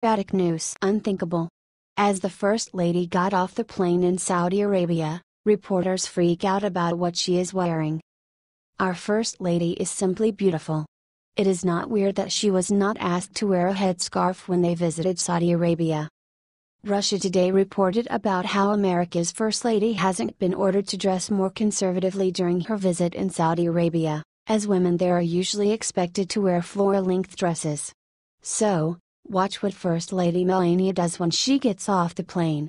Patriotic news. Unthinkable. As the First Lady got off the plane in Saudi Arabia, reporters freak out about what she is wearing. Our First Lady is simply beautiful. It is not weird that she was not asked to wear a headscarf when they visited Saudi Arabia. Russia Today reported about how America's First Lady hasn't been ordered to dress more conservatively during her visit in Saudi Arabia, as women there are usually expected to wear floor-length dresses. So, watch what First Lady Melania does when she gets off the plane.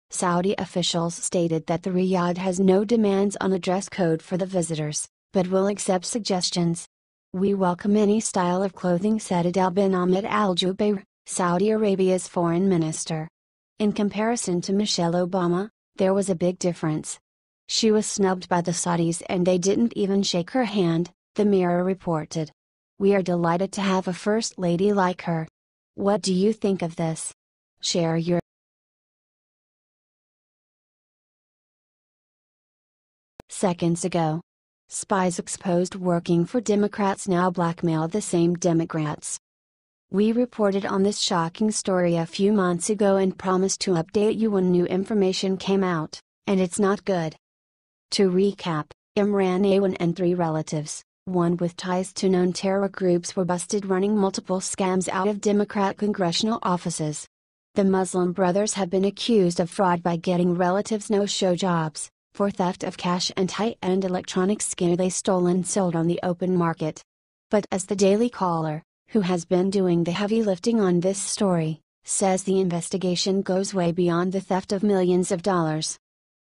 Saudi officials stated that the Riyadh has no demands on a dress code for the visitors, but will accept suggestions. "We welcome any style of clothing," said Adel bin Ahmed Al Jubeir, Saudi Arabia's foreign minister. In comparison to Michelle Obama, there was a big difference. She was snubbed by the Saudis and they didn't even shake her hand, the Mirror reported. "We are delighted to have a First Lady like her. What do you think of this? Share your seconds ago. Spies exposed working for Democrats now blackmail the same Democrats. We reported on this shocking story a few months ago and promised to update you when new information came out, and it's not good. To recap, Imran Awan and 3 relatives, one with ties to known terror groups, were busted running multiple scams out of Democrat congressional offices. The Muslim brothers have been accused of fraud by getting relatives no-show jobs, for theft of cash and high-end electronics gear they stole and sold on the open market. But as the Daily Caller, who has been doing the heavy lifting on this story, says, the investigation goes way beyond the theft of millions of dollars.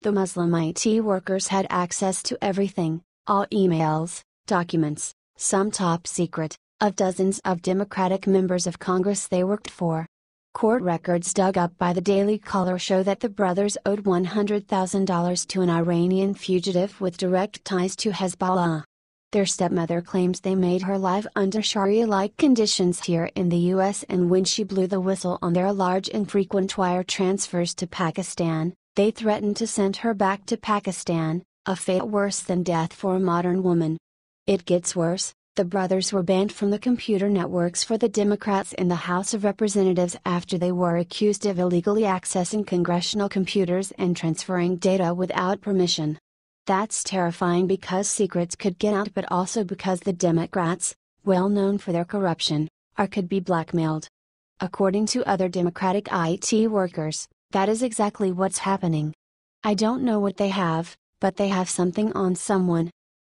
The Muslim IT workers had access to everything, all emails, documents, some top secret, of dozens of Democratic members of Congress they worked for. Court records dug up by the Daily Caller show that the brothers owed $100,000 to an Iranian fugitive with direct ties to Hezbollah. Their stepmother claims they made her live under Sharia-like conditions here in the US, and when she blew the whistle on their large and frequent wire transfers to Pakistan, they threatened to send her back to Pakistan, a fate worse than death for a modern woman. It gets worse. The brothers were banned from the computer networks for the Democrats in the House of Representatives after they were accused of illegally accessing congressional computers and transferring data without permission. That's terrifying because secrets could get out, but also because the Democrats, well known for their corruption, could be blackmailed. According to other Democratic IT workers, that is exactly what's happening. I don't know what they have, but they have something on someone.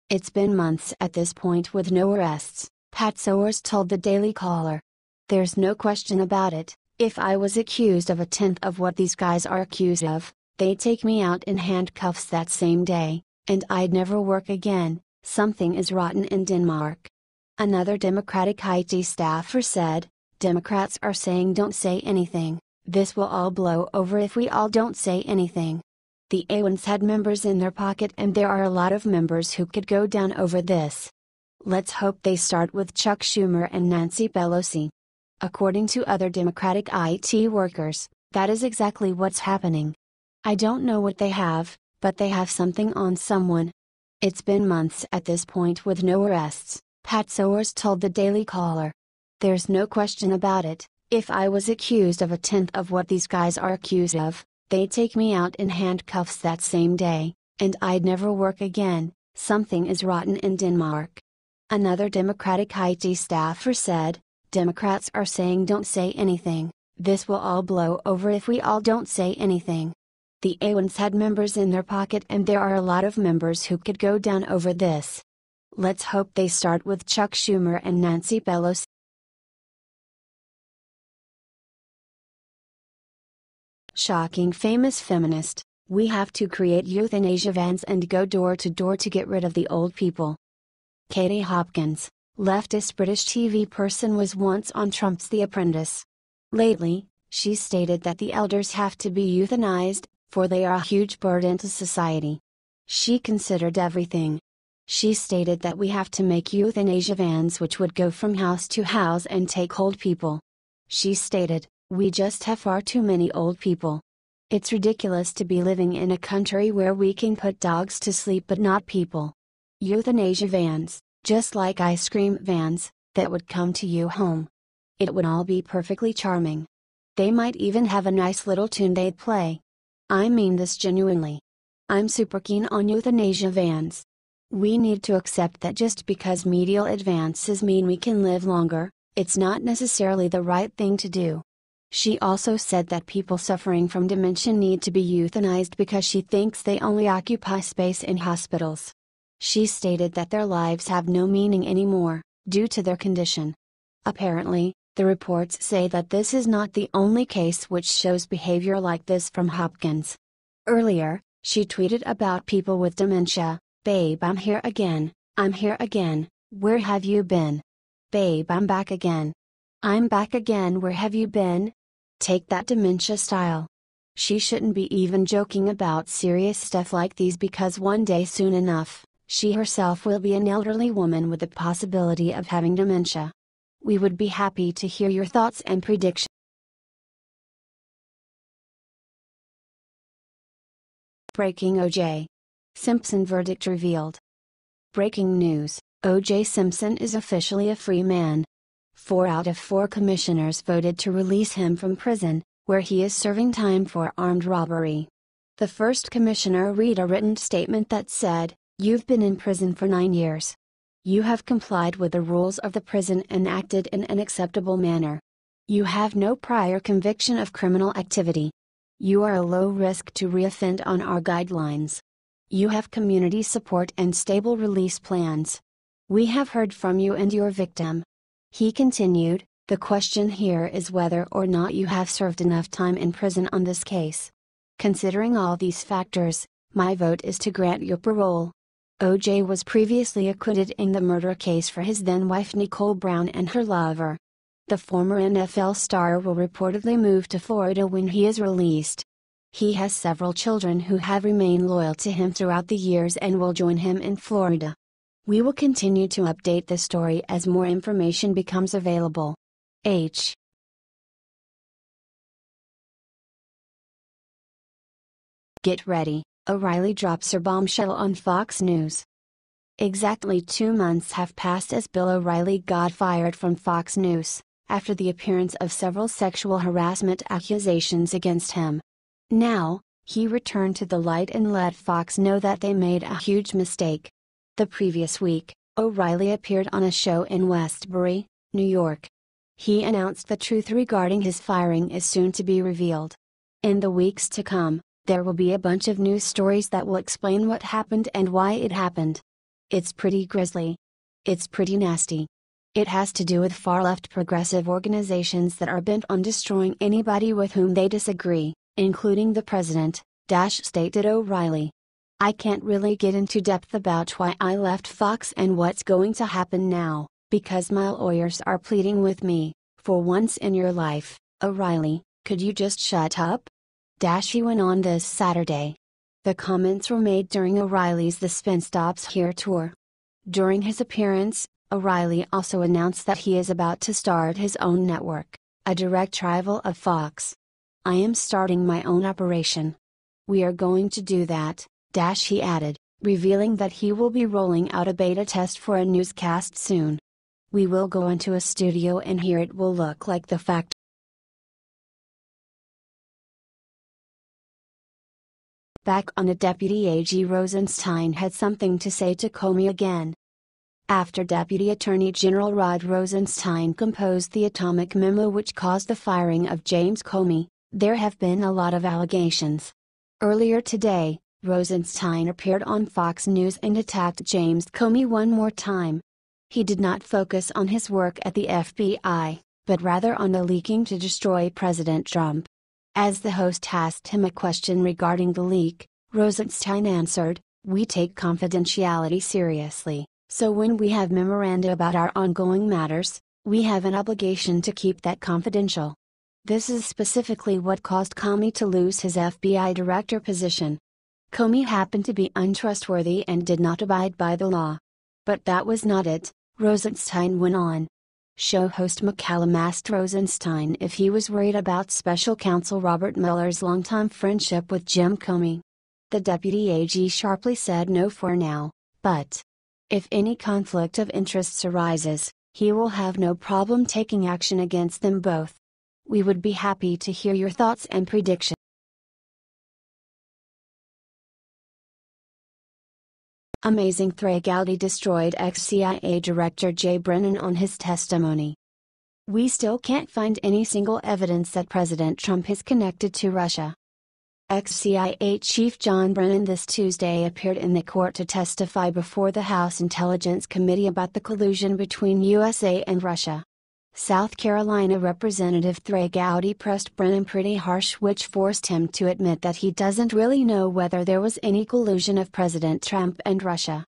It's been months at this point with no arrests, Pat Sowers told the Daily Caller. "There's no question about it, if I was accused of a tenth of what these guys are accused of, they'd take me out in handcuffs that same day, and I'd never work again. Something is rotten in Denmark." Another Democratic IT staffer said, "Democrats are saying don't say anything, this will all blow over if we all don't say anything." The Awans had members in their pocket, and there are a lot of members who could go down over this. Let's hope they start with Chuck Schumer and Nancy Pelosi. According to other Democratic IT workers, that is exactly what's happening. I don't know what they have, but they have something on someone. It's been months at this point with no arrests, Pat Sowers told the Daily Caller. "There's no question about it, if I was accused of a tenth of what these guys are accused of, they'd take me out in handcuffs that same day, and I'd never work again. Something is rotten in Denmark." Another Democratic IT staffer said, "Democrats are saying don't say anything, this will all blow over if we all don't say anything." The Awans had members in their pocket, and there are a lot of members who could go down over this. Let's hope they start with Chuck Schumer and Nancy Pelosi. Shocking famous feminist, "We have to create euthanasia vans and go door to door to get rid of the old people." Katie Hopkins, leftist British TV person, was once on Trump's The Apprentice. Lately, she stated that the elders have to be euthanized, for they are a huge burden to society. She considered everything. She stated that we have to make euthanasia vans which would go from house to house and take old people. She stated, "We just have far too many old people. It's ridiculous to be living in a country where we can put dogs to sleep but not people. Euthanasia vans, just like ice cream vans, that would come to you home. It would all be perfectly charming. They might even have a nice little tune they'd play. I mean this genuinely. I'm super keen on euthanasia vans. We need to accept that just because medical advances mean we can live longer, it's not necessarily the right thing to do. She also said that people suffering from dementia need to be euthanized because she thinks they only occupy space in hospitals. She stated that their lives have no meaning anymore, due to their condition. Apparently, the reports say that this is not the only case which shows behavior like this from Hopkins. Earlier, she tweeted about people with dementia, "Babe, I'm here again, where have you been? Babe, I'm back again. I'm back again, where have you been?" Take that dementia style. She shouldn't be even joking about serious stuff like these because one day soon enough, she herself will be an elderly woman with the possibility of having dementia. We would be happy to hear your thoughts and predictions. Breaking OJ Simpson verdict revealed. Breaking news, OJ Simpson is officially a free man. 4 out of 4 commissioners voted to release him from prison, where he is serving time for armed robbery. The first commissioner read a written statement that said, "You've been in prison for 9 years. You have complied with the rules of the prison and acted in an acceptable manner. You have no prior conviction of criminal activity. You are a low risk to reoffend on our guidelines. You have community support and stable release plans. We have heard from you and your victim." He continued, "The question here is whether or not you have served enough time in prison on this case. Considering all these factors, my vote is to grant your parole." OJ was previously acquitted in the murder case for his then-wife Nicole Brown and her lover. The former NFL star will reportedly move to Florida when he is released. He has several children who have remained loyal to him throughout the years and will join him in Florida. We will continue to update the story as more information becomes available. Get ready, O'Reilly drops her bombshell on Fox News. Exactly 2 months have passed as Bill O'Reilly got fired from Fox News, after the appearance of several sexual harassment accusations against him. Now, he returned to the light and let Fox know that they made a huge mistake. The previous week, O'Reilly appeared on a show in Westbury, New York. He announced the truth regarding his firing is soon to be revealed. In the weeks to come, there will be a bunch of news stories that will explain what happened and why it happened. It's pretty grisly. It's pretty nasty. It has to do with far-left progressive organizations that are bent on destroying anybody with whom they disagree, including the president, stated O'Reilly. I can't really get into depth about why I left Fox and what's going to happen now, because my lawyers are pleading with me, for once in your life, O'Reilly, could you just shut up? He went on this Saturday. The comments were made during O'Reilly's The Spin Stops Here tour. During his appearance, O'Reilly also announced that he is about to start his own network, a direct rival of Fox. "I am starting my own operation. We are going to do that," he added, revealing that he will be rolling out a beta test for a newscast soon. "We will go into a studio and here it will look like the fact." Back on it, Deputy AG Rosenstein had something to say to Comey again. After Deputy Attorney General Rod Rosenstein composed the atomic memo which caused the firing of James Comey, there have been a lot of allegations. Earlier today, Rosenstein appeared on Fox News and attacked James Comey one more time. He did not focus on his work at the FBI, but rather on the leaking to destroy President Trump. As the host asked him a question regarding the leak, Rosenstein answered, "We take confidentiality seriously, so when we have memoranda about our ongoing matters, we have an obligation to keep that confidential." This is specifically what caused Comey to lose his FBI director position. Comey happened to be untrustworthy and did not abide by the law. But that was not it, Rosenstein went on. Show host McCallum asked Rosenstein if he was worried about special counsel Robert Mueller's longtime friendship with Jim Comey. The deputy AG sharply said no for now, but if any conflict of interests arises, he will have no problem taking action against them both. We would be happy to hear your thoughts and predictions. Amazing Threat destroyed ex-CIA Director J. Brennan on his testimony. We still can't find any single evidence that President Trump is connected to Russia. Ex-CIA Chief John Brennan this Tuesday appeared in the court to testify before the House Intelligence Committee about the collusion between USA and Russia. South Carolina Representative Trey Gowdy pressed Brennan pretty harsh, which forced him to admit that he doesn't really know whether there was any collusion of President Trump and Russia.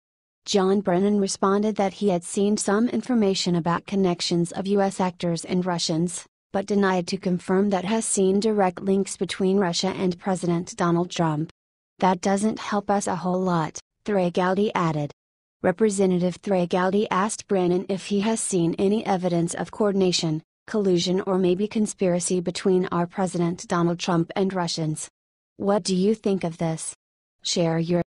John Brennan responded that he had seen some information about connections of U.S. actors and Russians, but denied to confirm that has seen direct links between Russia and President Donald Trump. That doesn't help us a whole lot, Trey Gowdy added. Representative Trey Gowdy asked Brennan if he has seen any evidence of coordination, collusion or maybe conspiracy between our President Donald Trump and Russians. What do you think of this? Share your